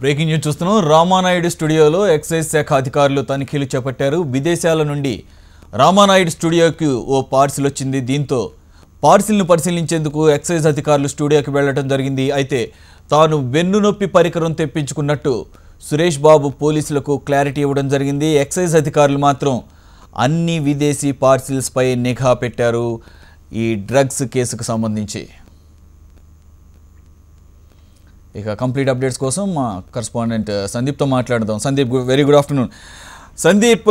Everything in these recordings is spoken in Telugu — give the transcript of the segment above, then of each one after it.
బ్రేకింగ్ న్యూస్ చూస్తున్నాం. రామానాయుడు స్టూడియోలో ఎక్సైజ్ శాఖ అధికారులు తనిఖీలు చేపట్టారు. విదేశాల నుండి రామానాయుడు స్టూడియోకి ఓ పార్సిల్ వచ్చింది. దీంతో పార్సిల్ను పరిశీలించేందుకు ఎక్సైజ్ అధికారులు స్టూడియోకి వెళ్లడం జరిగింది. అయితే తాను వెన్నునొప్పి పరికరం తెప్పించుకున్నట్టు సురేష్ బాబు పోలీసులకు క్లారిటీ ఇవ్వడం జరిగింది. ఎక్సైజ్ అధికారులు మాత్రం అన్ని విదేశీ పార్సిల్స్ పై నిఘా పెట్టారు. ఈ డ్రగ్స్ కేసుకు సంబంధించి ఇక కంప్లీట్ అప్డేట్స్ కోసం మా కరెస్పాండెంట్ సందీప్తో మాట్లాడదాం. Sandeep, very good afternoon. Sandeep,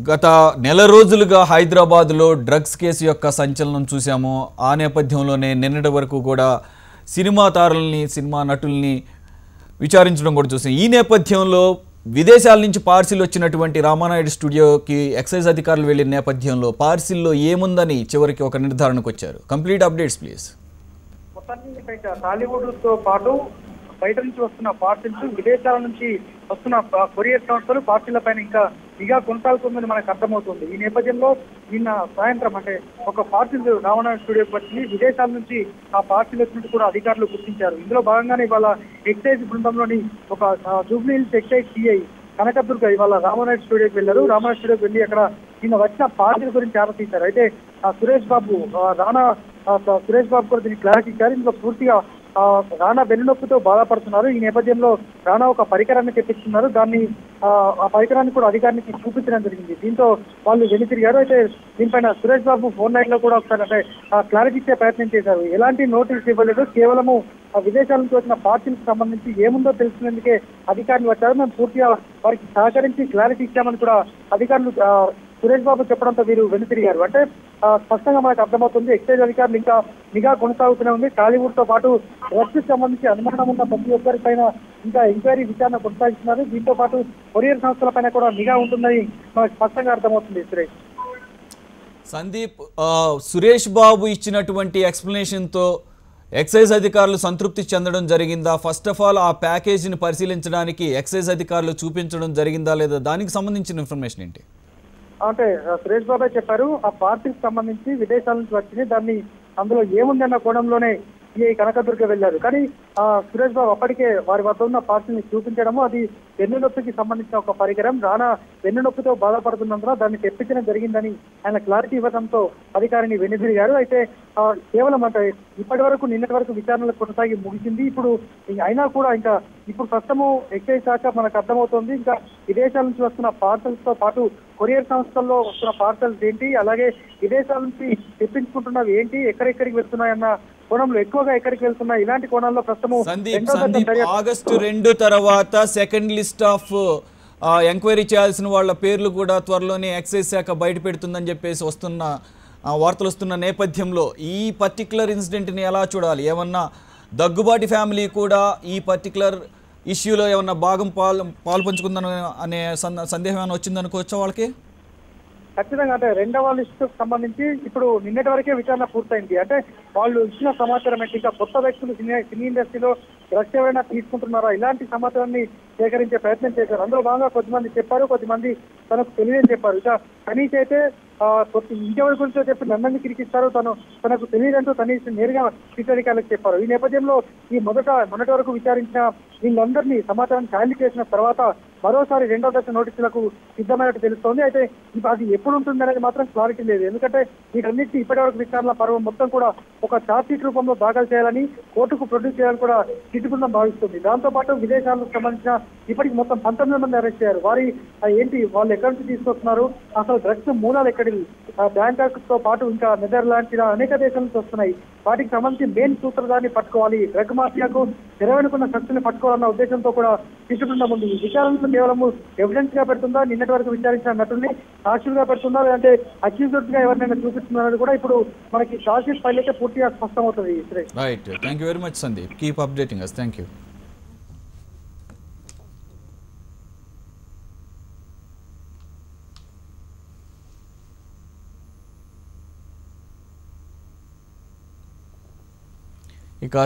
గత నెల రోజులుగా హైదరాబాద్లో డ్రగ్స్ కేసు యొక్క సంచలనం చూసాము. ఆ నేపథ్యంలోనే నిన్నటి వరకు కూడా సినిమా తారల్ని, సినిమా నటుల్ని విచారించడం కూడా చూసాం. ఈ నేపథ్యంలో విదేశాల నుంచి పార్సిల్ వచ్చినటువంటి రామానాయుడు స్టూడియోకి ఎక్సైజ్ అధికారులు వెళ్ళిన నేపథ్యంలో పార్సిల్లో ఏముందని చివరికి ఒక నిర్ధారణకు వచ్చారు. Complete updates please. మొత్తానికి టాలీవుడ్ తో పాటు బయట నుంచి వస్తున్న పార్సిల్స్, విదేశాల నుంచి వస్తున్న కొరియర్ సంస్థలు పార్సిళ్ల పైన ఇంకా నిఘా కొనసాగుతుందని మనకు అర్థమవుతుంది. ఈ నేపథ్యంలో నిన్న సాయంత్రం అంటే ఒక పార్సిల్ రామానాయుడు స్టూడియోకి వచ్చింది. విదేశాల నుంచి ఆ పార్సిల్ వచ్చినట్టు కూడా అధికారులు గుర్తించారు. ఇందులో భాగంగానే ఇవాళ ఎక్సైజ్ బృందంలోని ఒక జూబ్లీ హిల్స్ ఎక్సైజ్ సిఐ కనకదుర్గ ఇవాళ రామానాయుడు స్టూడియోకి వెళ్లారు. రామానాయుడు స్టూడియోకి వెళ్ళి అక్కడ నిన్న వచ్చిన పార్సిల్ గురించి ఆలోచించారు. అయితే సురేష్ బాబు సురేష్ బాబు కూడా దీనికి క్లారిటీ ఇచ్చారు. ఇందులో పూర్తిగా రాణా వెన్నునొప్పితో బాధపడుతున్నారు. ఈ నేపథ్యంలో రాణా ఒక పరికరాన్ని తెప్పిస్తున్నారు. దాన్ని ఆ పరికరాన్ని కూడా అధికారికి చూపించడం జరిగింది. దీంతో వాళ్ళు వెనుతిరిగారు. అయితే దీనిపైన సురేష్ బాబు ఫోన్ లైన్ లో కూడా ఒకసారి అంటే క్లారిటీ ఇచ్చే ప్రయత్నం చేశారు. ఎలాంటి నోటీస్ ఇవ్వలేదు, కేవలము విదేశాల నుంచి వచ్చిన పార్టీలకు సంబంధించి ఏముందో తెలుసుకునేందుకే అధికారులు వచ్చారు. మేము పూర్తిగా వారికి సహకరించి క్లారిటీ ఇచ్చామని కూడా అధికారులు సురేష్ బాబు చెప్పడంతో వీరు వెనుతిరిగారు. అంటే స్పష్టంగా మనకు అర్థమవుతుంది, ఎక్సైజ్ అధికారులు ఇంకా నిఘా కొనసాగుతూనే ఉంది. టాలీవుడ్ తో పాటు డ్రగ్స్ సంబంధించి అనుమానం ఉన్న ప్రతి ఒక్కరిపైన ఇంకా ఎంక్వైరీ విచారణ కొనసాగిస్తున్నారు. దీంతో పాటు కొరియర్ సంస్థల పైన కూడా నిఘా ఉంటుందని మనకు స్పష్టంగా అర్థమవుతుంది. సురేష్ సందీప్, సురేష్ బాబు ఇచ్చినటువంటి ఎక్స్ప్లెనేషన్తో ఎక్సైజ్ అధికారులు సంతృప్తి చెందడం జరిగిందా? ఫస్ట్ ఆఫ్ ఆల్ ఆ ప్యాకేజీని పరిశీలించడానికి ఎక్సైజ్ అధికారులు చూపించడం జరిగిందా లేదా? దానికి సంబంధించిన ఇన్ఫర్మేషన్ ఏంటి? అంటే సురేష్ బాబే చెప్పారు, ఆ పార్టీకి సంబంధించి విదేశాల నుంచి వచ్చింది, దాన్ని అందులో ఏముందన్న కోణంలోనే సిఐ కనకదుర్గ వెళ్లారు. కానీ సురేష్ బాబు అప్పటికే వారి వద్ద ఉన్న పార్టీని చూపించడము, అది వెన్నునొప్పికి సంబంధించిన ఒక పరికరం, రానా వెన్నునొప్పితో బాధపడుతున్నందున దాన్ని తెప్పించడం జరిగిందని ఆయన క్లారిటీ ఇవ్వడంతో అధికారిని వెనుదిరిగారు. అయితే కేవలం అంటే ఇప్పటి వరకు నిన్నటి వరకు విచారణలు కొనసాగి ముగిసింది. ఇప్పుడు అయినా కూడా ఇంకా ఇప్పుడు ప్రస్తుతము ఎక్సైజ్ శాఖ మనకు అర్థమవుతోంది, ఇంకా విదేశాల నుంచి వస్తున్న పార్సల్స్ తో పాటు కొరియర్ సంస్థల్లో వస్తున్న పార్సల్స్ ఏంటి, అలాగే విదేశాల నుంచి తెప్పించుకుంటున్నవి ఏంటి, ఎక్కడెక్కడికి వెళ్తున్నాయన్న కోణంలో ఎక్కువగా ఎక్కడికి వెళ్తున్నాయి, ఇలాంటి కోణంలో ప్రస్తుతం సందీప్ ఆగస్టు 2 తర్వాత సెకండ్ లిస్ట్ ఆఫ్ ఎంక్వైరీ చేయాల్సిన వాళ్ళ పేర్లు కూడా త్వరలోనే ఎక్సైజ్ శాఖ బయట పెడుతుందని చెప్పేసి వస్తున్న వార్తలు వస్తున్న నేపథ్యంలో ఈ పర్టికులర్ ఇన్సిడెంట్ని ఎలా చూడాలి? ఏమన్నా దగ్గుబాటి ఫ్యామిలీ కూడా ఈ పర్టికులర్ ఇష్యూలో ఏమన్నా భాగం పాల్పంచుకుందని అనే సందేహం ఏమైనా వచ్చిందనుకోవచ్చా వాళ్ళకి? ఖచ్చితంగా. అంటే రెండవ లిస్టుకు సంబంధించి ఇప్పుడు నిన్నటి వరకే విచారణ పూర్తయింది. అంటే వాళ్ళు ఇచ్చిన సమాచారం ఏంటి, ఇంకా కొత్త వ్యక్తులు సినీ ఇండస్ట్రీలో డ్రగ్స్ ఎవరైనా తీసుకుంటున్నారా, ఇలాంటి సమాచారాన్ని సేకరించే ప్రయత్నం చేశారు. అందులో భాగంగా కొద్దిమంది చెప్పారు, కొద్దిమంది తనకు తెలియని చెప్పారు. ఇక తనీష్ అయితే ఇంకెవరి గురించో చెప్పి నన్ను కిరికిస్తారు, తనకు తెలియదంటూ తనీష్ నేరుగా అధికారులకు చెప్పారు. ఈ నేపథ్యంలో ఈ మొన్నటి వరకు విచారించిన వీళ్ళందరినీ సమాచారం ఖాళీ చేసిన తర్వాత మరోసారి రెండో దశ నోటీసులకు సిద్ధమైనట్టు తెలుస్తోంది. అయితే అది ఎప్పుడు ఉంటుంది అనేది మాత్రం క్లారిటీ లేదు. ఎందుకంటే వీటన్నిటిని ఇప్పటి వరకు విచారణ పర్వం మొత్తం కూడా ఒక ఛార్జ్ షీట్ రూపంలో దాఖలు చేయాలని, కోర్టుకు ప్రొడ్యూస్ చేయాలని కూడా సిట్ బృందం భావిస్తుంది. దాంతో పాటు విదేశాలకు సంబంధించిన ఇప్పటికి మొత్తం 19 మంది అరెస్ట్ అయ్యారు. వారి ఏంటి, వాళ్ళు ఎక్కడి నుంచి తీసుకొస్తున్నారు, అసలు డ్రగ్స్ మూలాలు ఎక్కడి, బ్యాంకాక్ తో పాటు ఇంకా నెదర్లాండ్స్ ఇలా అనేక దేశాల నుంచి వస్తున్నాయి, వాటికి సంబంధించి మెయిన్ సూత్రధారిని పట్టుకోవాలి, డ్రగ్ మాఫియాకు తెరవెనుకున్న శక్తిని పట్టుకోవాలన్న ఉద్దేశంతో కూడా సిట్ బృందం ఉంది. ఈ విచారణను కేవలం ఎవిడెన్స్ గా పెడుతుందా, నిన్నటి వరకు విచారించిన నటుల్ని సాక్షులుగా పెడుతుందా, లేదంటే అక్యూజ్డ్ గా ఎవరినైనా చూపిస్తుందనేది కూడా ఇప్పుడు మనకి ఛార్జ్ షీట్ ఫైల్ అయితే పూర్తిగా స్పష్టమవుతుంది. Right, thank you very much Sandeep, keep updating us. Thank you. ఇక